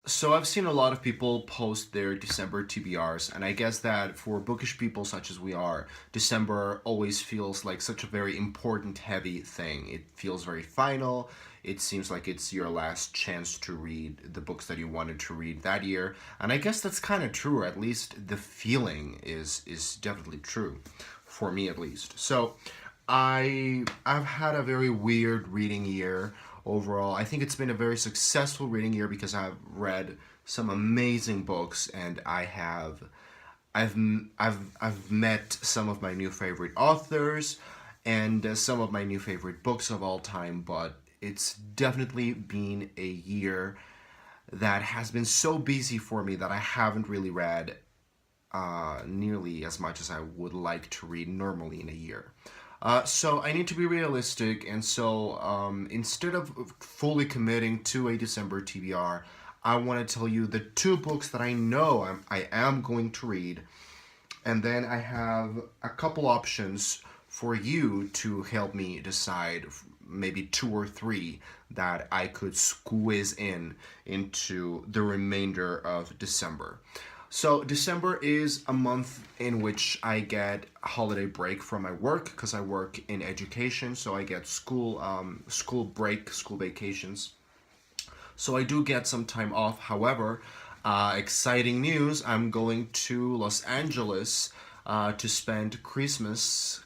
So I've seen a lot of people post their December TBRs, and I guess that for bookish people such as we are, December always feels like such a very important, heavy thing. It feels very final. It seems like it's your last chance to read the books that you wanted to read that year, and I guess that's kind of true. Or at least the feeling is definitely true, for me at least. So I've had a very weird reading year overall. I think it's been a very successful reading year because I've read some amazing books and I've I've met some of my new favorite authors and some of my new favorite books of all time, but it's definitely been a year that has been so busy for me that I haven't really read nearly as much as I would like to read normally in a year. So I need to be realistic, and so instead of fully committing to a December TBR, I want to tell you the two books that I know I am going to read, and then I have a couple options for you to help me decide, maybe two or three that I could squeeze into the remainder of December. So December is a month in which I get a holiday break from my work because I work in education, so I get school break, school vacations. So I do get some time off. However, exciting news! I'm going to Los Angeles to spend Christmas,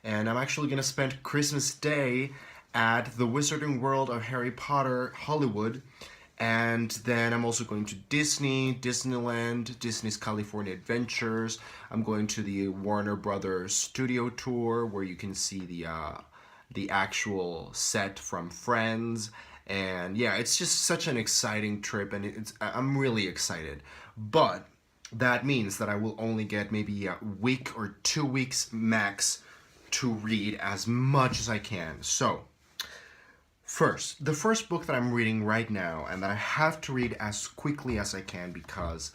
and I'm actually gonna spend Christmas Day at the Wizarding World of Harry Potter Hollywood. And then I'm also going to Disneyland, Disney's California Adventures. I'm going to the Warner Brothers studio tour where you can see the actual set from Friends. And yeah, it's just such an exciting trip, and I'm really excited. But that means that I will only get maybe a week or 2 weeks max to read as much as I can. So the first book that I'm reading right now and that I have to read as quickly as I can because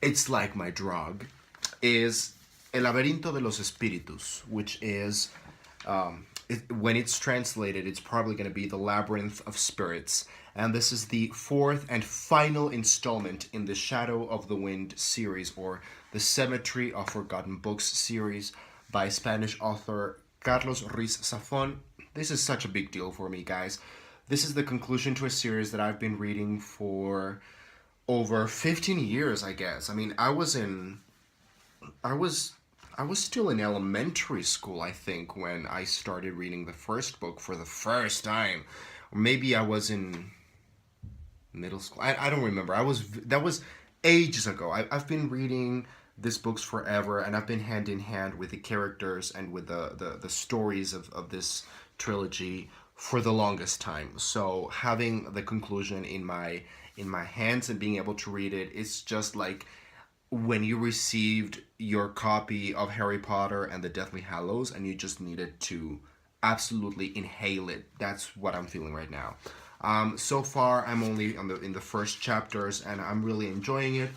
it's like my drug is El Laberinto de los Espíritus, which is, when it's translated, it's probably going to be The Labyrinth of Spirits. And this is the fourth and final installment in the Shadow of the Wind series, or the Cemetery of Forgotten Books series by Spanish author Carlos Ruiz Zafón. This is such a big deal for me, guys. This is the conclusion to a series that I've been reading for over 15 years, I guess. I mean, I was I was still in elementary school, I think, when I started reading the first book for the first time. Or maybe I was in middle school. I don't remember. That was ages ago. I've been reading these books forever, and I've been hand in hand with the characters and with the stories of this trilogy for the longest time. So having the conclusion in my hands and being able to read it, it's just like when you received your copy of Harry Potter and the Deathly Hallows and you just needed to absolutely inhale it. That's what I'm feeling right now. So far, I'm only in the first chapters, and I'm really enjoying it.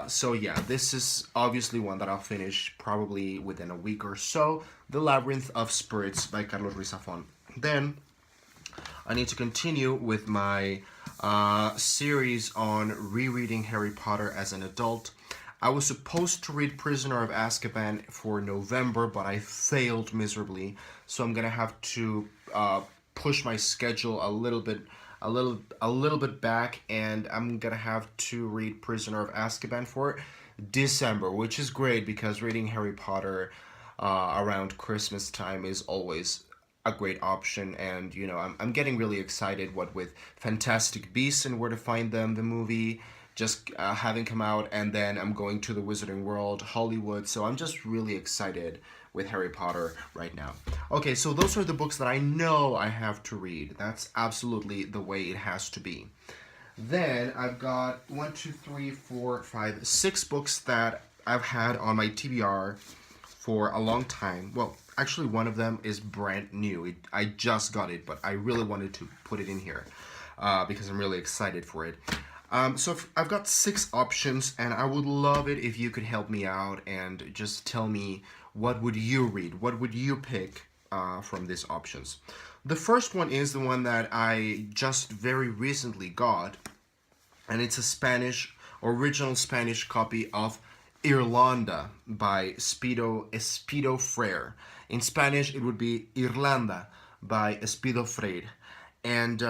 So yeah, this is obviously one that I'll finish probably within a week or so. The Labyrinth of Spirits by Carlos Ruiz Zafón. Then I need to continue with my series on rereading Harry Potter as an adult. I was supposed to read Prisoner of Azkaban for November, but I failed miserably. So I'm gonna have to push my schedule a little bit back, and I'm gonna have to read Prisoner of Azkaban for December, which is great because reading Harry Potter around Christmas time is always a great option. And you know, I'm getting really excited what with Fantastic Beasts and Where to Find Them, the movie just having come out, and then I'm going to the Wizarding World Hollywood, so I'm just really excited with Harry Potter right now. Okay, so those are the books that I know I have to read. That's absolutely the way it has to be. Then I've got 6 books that I've had on my TBR for a long time. Well, actually, one of them is brand new. I just got it, but I really wanted to put it in here because I'm really excited for it. So I've got 6 options, and I would love it if you could help me out and just tell me what would you read, what would you pick from these options. The first one is the one that I just very recently got, and it's a original Spanish copy of Irlanda by Espido Freire. In Spanish, it would be Irlanda by Espido Freire. And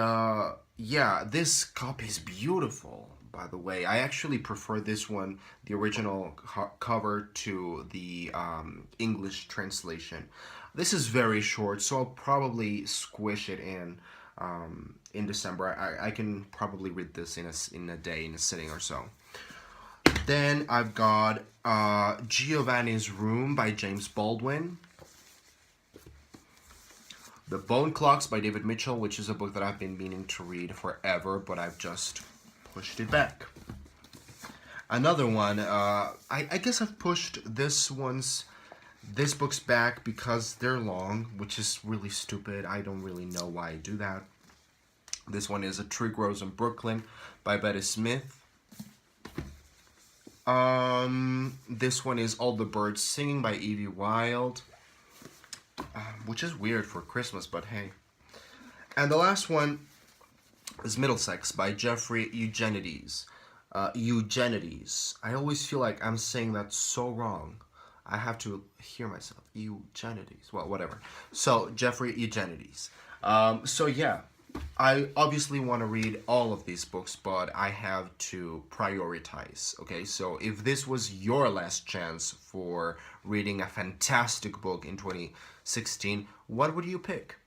yeah, this copy is beautiful, by the way. I actually prefer this one, the original cover, to the English translation. This is very short, so I'll probably squish it in December. I can probably read this in a day, in a sitting or so. Then I've got Giovanni's Room by James Baldwin. The Bone Clocks by David Mitchell, which is a book that I've been meaning to read forever, but I've just pushed it back. Another one, I guess I've pushed this book's back because they're long, which is really stupid. I don't really know why I do that. This one is A Tree Grows in Brooklyn by Betty Smith. This one is All the Birds Singing by Evie Wilde, which is weird for Christmas, but hey. And the last one is Middlesex by Jeffrey Eugenides. Eugenides. I always feel like I'm saying that so wrong. I have to hear myself. Eugenides. Well, whatever. So, Jeffrey Eugenides. So yeah, I obviously want to read all of these books, but I have to prioritize. Okay, so if this was your last chance for reading a fantastic book in 2016, what would you pick?